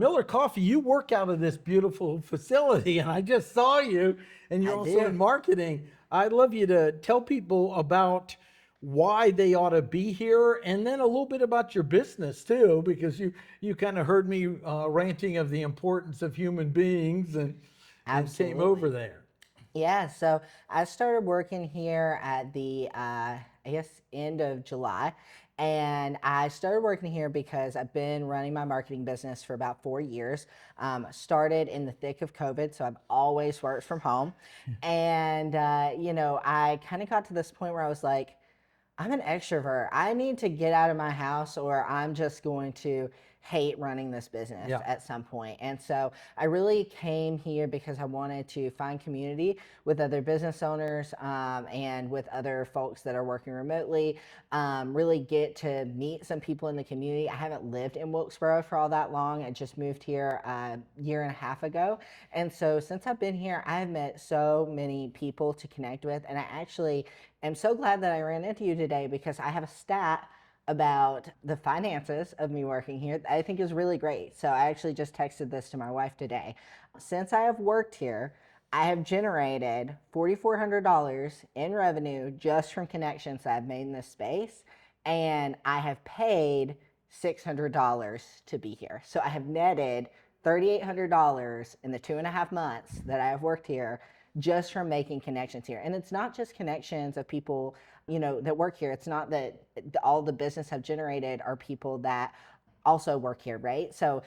Miller Coffey, you work out of this beautiful facility, and I just saw you, and you're also in marketing. I'd love you to tell people about why they ought to be here, and then a little bit about your business too, because you kind of heard me ranting of the importance of human beings and came over there. Yeah, so I started working here at the, I guess, end of July. And I started working here because I've been running my marketing business for about 4 years. Started in the thick of COVID, so I've always worked from home. And, I kind of got to this point where I was like, I'm an extrovert. I need to get out of my house or I'm just going to hate running this business at some point. And so I really came here because I wanted to find community with other business owners and with other folks that are working remotely, really get to meet some people in the community. I haven't lived in Wilkesboro for all that long. I just moved here a year and a half ago. And so since I've been here, I've met so many people to connect with. And I actually am so glad that I ran into you today because I have a stat about the finances of me working here that I think is really great. So I actually just texted this to my wife today. Since I have worked here, I have generated $4,400 in revenue just from connections that I've made in this space, and I have paid $600 to be here. So I have netted $3,800 in the 2.5 months that I have worked here just from making connections here. And it's not just connections of people, that work here. It's not that all the business have generated are people that also work here, right? So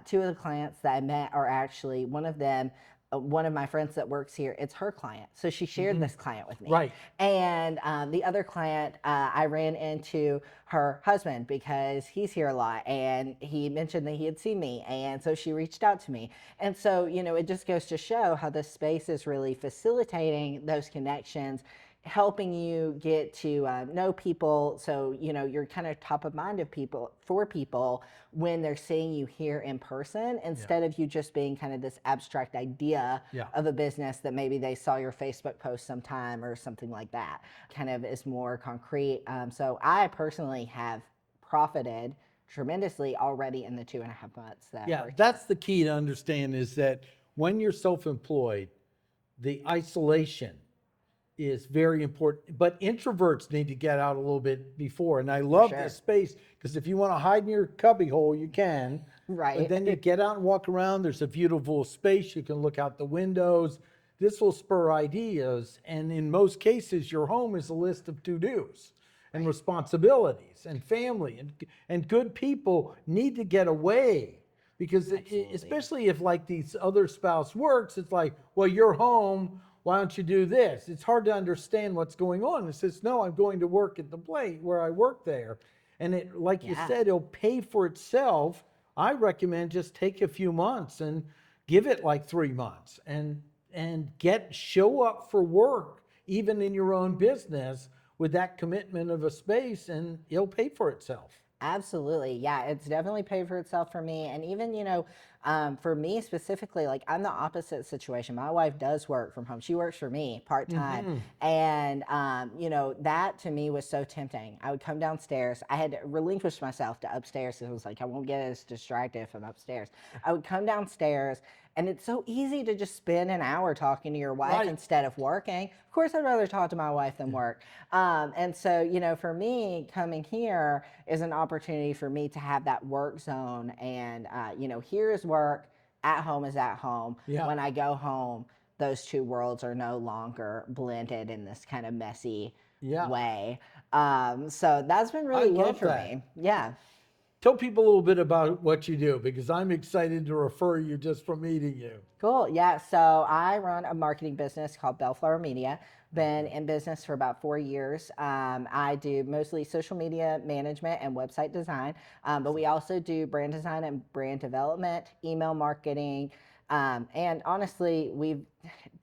two of the clients that I met are actually one of them. One of my friends that works here, it's her client. So she shared this client with me. Right. And the other client, I ran into her husband because he's here a lot. And he mentioned that he had seen me. And so she reached out to me. And so, it just goes to show how this space is really facilitating those connections, helping you get to know people, so you're kind of top of mind of people when they're seeing you here in person, instead of you just being kind of this abstract idea of a business that maybe they saw your Facebook post sometime or something like that. Kind of is more concrete. So I personally have profited tremendously already in the 2.5 months that that's the key to understand, is that when you're self-employed, the isolation is very important, but introverts need to get out a little bit before. And I love this space because if you want to hide in your cubby hole, you can. Right. But then you get out and walk around. There's a beautiful space. You can look out the windows. This will spur ideas. And in most cases, your home is a list of to-dos and responsibilities and family. And good people need to get away because especially if like these other spouse works, it's like, well, you're home. Why don't you do this? It's hard to understand what's going on. It says, no, I'm going to work at the plate where I work there. And it, like you said, it'll pay for itself. I recommend just take a few months and give it like 3 months and show up for work, even in your own business, with that commitment of a space, and it'll pay for itself. Absolutely. Yeah, it's definitely paid for itself for me. And even, for me specifically, like I'm the opposite situation. My wife does work from home. She works for me part-time. And, that to me was so tempting. I would come downstairs. I had relinquished myself to upstairs because I was like, I won't get as distracted if I'm upstairs. I would come downstairs. And it's so easy to just spend an hour talking to your wife instead of working. Of course, I'd rather talk to my wife than work. And so, for me, coming here is an opportunity for me to have that work zone. And, here is work, at home is at home. When I go home, those two worlds are no longer blended in this kind of messy way. So that's been really good for me. Yeah. Tell people a little bit about what you do, because I'm excited to refer you just from meeting you. Cool. Yeah. So I run a marketing business called Bellflower Media. Been in business for about 4 years. I do mostly social media management and website design, but we also do brand design and brand development, email marketing, and honestly, we've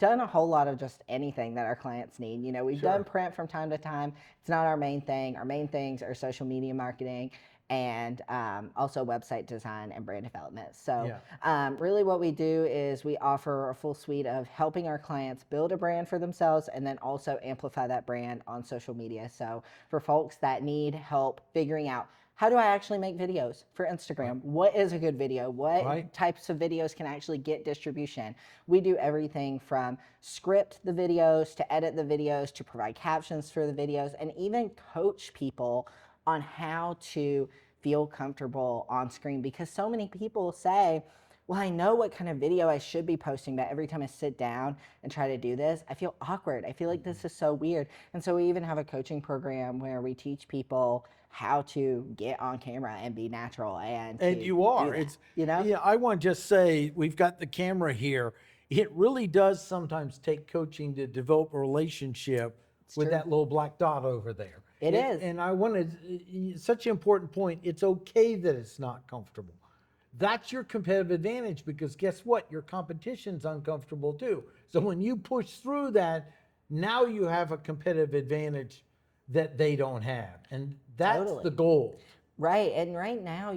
done a whole lot of just anything that our clients need. We've done print from time to time. It's not our main thing. Our main things are social media marketing and also website design and brand development. So really what we do is we offer a full suite of helping our clients build a brand for themselves and then also amplify that brand on social media. So for folks that need help figuring out how do I actually make videos for Instagram? What is a good video? What Right. types of videos can actually get distribution? We do everything from script the videos, to edit the videos, to provide captions for the videos, and even coach people on how to feel comfortable on screen, because so many people say, well, I know what kind of video I should be posting, but every time I sit down and try to do this, I feel awkward. I feel like this is so weird. And so we even have a coaching program where we teach people how to get on camera and be natural and And to you do are. that, It's, you know? yeah, I want to just say, we've got the camera here. It really does sometimes take coaching to develop a relationship with true. that little black dot over there. It is. And I wanted, such an important point. It's okay that it's not comfortable. That's your competitive advantage, because guess what? Your competition's uncomfortable too. So when you push through that, now you have a competitive advantage that they don't have. And that's Totally. the goal. Right. And right now,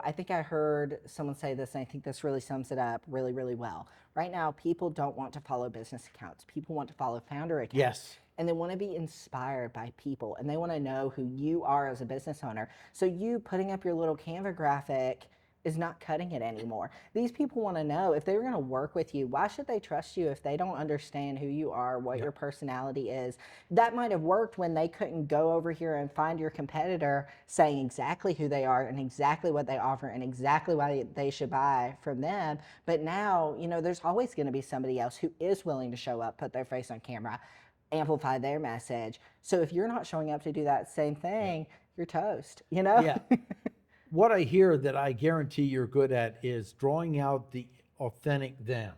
I think I heard someone say this, and I think this really sums it up really, really well. Right now, people don't want to follow business accounts. People want to follow founder accounts. Yes. And they want to be inspired by people, and they want to know who you are as a business owner. So you putting up your little Canva graphic is not cutting it anymore. These people want to know, if they're going to work with you, why should they trust you if they don't understand who you are, what your personality is? That might have worked when they couldn't go over here and find your competitor saying exactly who they are and exactly what they offer and exactly why they should buy from them. But now, there's always going to be somebody else who is willing to show up, put their face on camera, amplify their message. So if you're not showing up to do that same thing, you're toast, Yeah. What I hear that I guarantee you're good at is drawing out the authentic them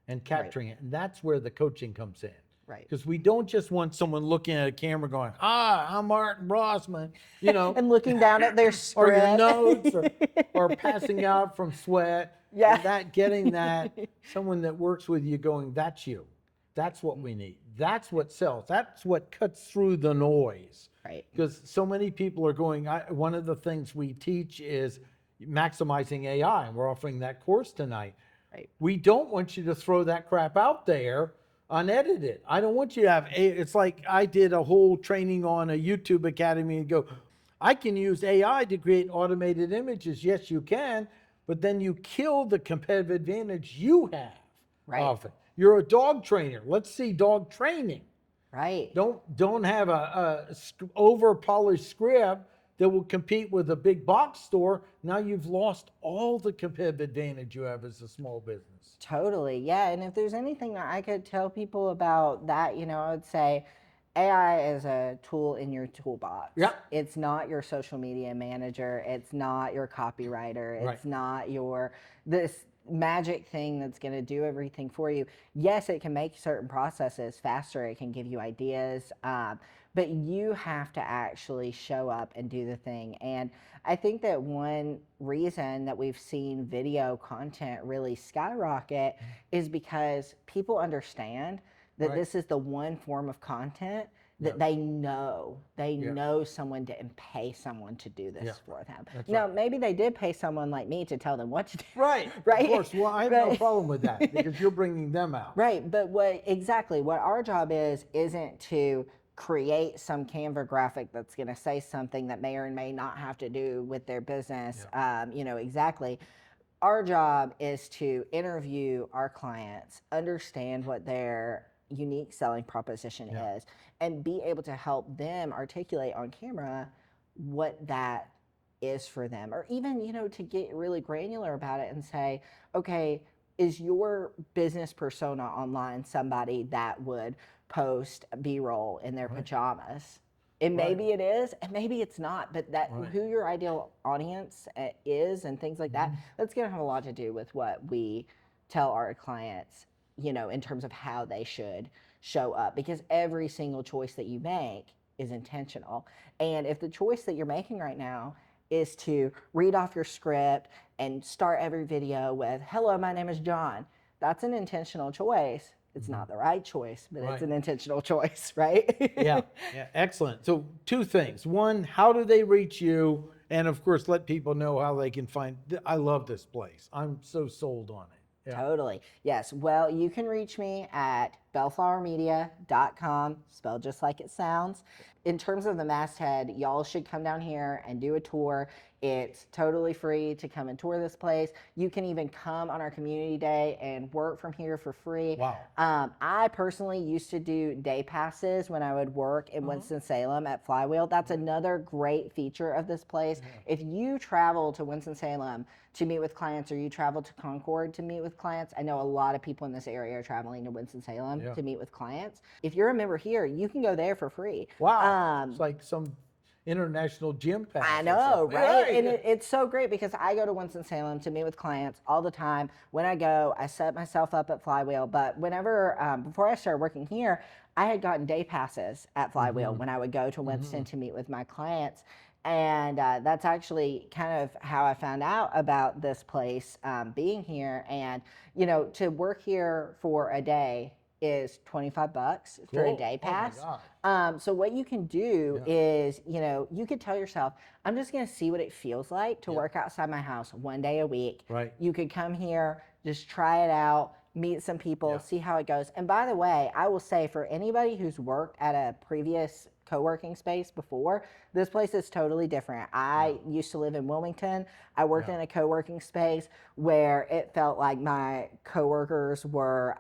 and capturing it. And that's where the coaching comes in. Right. Because we don't just want someone looking at a camera going, I'm Martin Brossman, And looking down at their or your script. notes, or passing out from sweat. Yeah. And getting that, someone that works with you going, that's you. That's what we need. That's what sells. That's what cuts through the noise. Right. Because so many people are going, one of the things we teach is maximizing AI, and we're offering that course tonight. Right. We don't want you to throw that crap out there unedited. I don't want you to have, it's like I did a whole training on a YouTube Academy and go, I can use AI to create automated images. Yes, you can, but then you kill the competitive advantage you have. Right. Often. You're a dog trainer. Let's see dog training. Right. Don't have a over polished script that will compete with a big box store. Now you've lost all the competitive advantage you have as a small business. Totally. Yeah. And if there's anything that I could tell people about that, I would say AI is a tool in your toolbox. Yeah. It's not your social media manager. It's not your copywriter. It's not this magic thing that's going to do everything for you. Yes, it can make certain processes faster. It can give you ideas. But you have to actually show up and do the thing. And I think that one reason that we've seen video content really skyrocket is because people understand that this is the one form of content that they know someone didn't pay someone to do this for them. Now, maybe they did pay someone like me to tell them what to do. Right. Right. Of course. Well, I have no problem with that, because you're bringing them out. Right. But what our job isn't to create some Canva graphic that's going to say something that may or may not have to do with their business. Exactly. Our job is to interview our clients, understand what their unique selling proposition is, and be able to help them articulate on camera what that is for them. Or even, to get really granular about it and say, okay, is your business persona online somebody that would post B-roll in their pajamas? And maybe it is, and maybe it's not, but who your ideal audience is and things like that, that's going to have a lot to do with what we tell our clients, in terms of how they should show up, because every single choice that you make is intentional. And if the choice that you're making right now is to read off your script and start every video with, hello, my name is John, that's an intentional choice. It's not the right choice, but it's an intentional choice, right? Yeah, excellent. So 2 things. One, how do they reach you? And of course, let people know how they can find, I love this place. I'm so sold on it. Totally. Yes. Well, you can reach me at bellflowermedia.com, spelled just like it sounds. In terms of the masthead, y'all should come down here and do a tour. It's totally free to come and tour this place. You can even come on our community day and work from here for free. Wow. I personally used to do day passes when I would work in Winston-Salem at Flywheel. That's another great feature of this place. If you travel to Winston-Salem to meet with clients, or you travel to Concord to meet with clients, I know a lot of people in this area are traveling to Winston-Salem to meet with clients. If you're a member here, you can go there for free. Wow. It's like some international gym pass. I know, right? And it's so great because I go to Winston-Salem to meet with clients all the time. When I go, I set myself up at Flywheel. But whenever, before I started working here, I had gotten day passes at Flywheel when I would go to Winston to meet with my clients. And that's actually kind of how I found out about this place being here. And, you know, to work here for a day is $25 for a day pass. Oh my God. So what you can do is, you know, you could tell yourself, I'm just going to see what it feels like to work outside my house one day a week. Right. You could come here, just try it out, meet some people, see how it goes. And by the way, I will say for anybody who's worked at a previous co-working space before, this place is totally different. I used to live in Wilmington. I worked in a co-working space where it felt like my coworkers were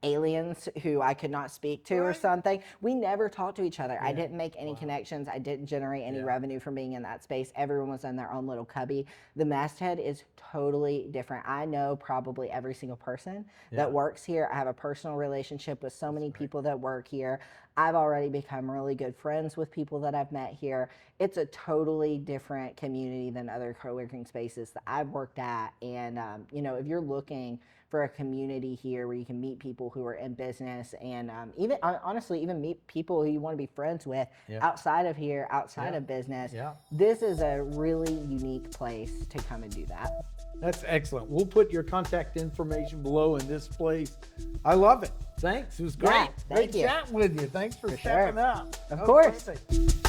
aliens who I could not speak to or something. We never talked to each other. I didn't make any connections. I didn't generate any revenue from being in that space. Everyone was in their own little cubby. The masthead is totally different. I know probably every single person that works here. I have a personal relationship with so many people that work here. I've already become really good friends with people that I've met here. It's a totally different community than other co-working spaces that I've worked at. And, you know, if you're looking for a community here where you can meet people who are in business and even honestly, even meet people who you want to be friends with outside of here, outside of business. This is a really unique place to come and do that. That's excellent. We'll put your contact information below in this place. I love it. Thanks. It was great. Thank you. Great chatting with you. Thanks for stepping up. Of course. Perfect.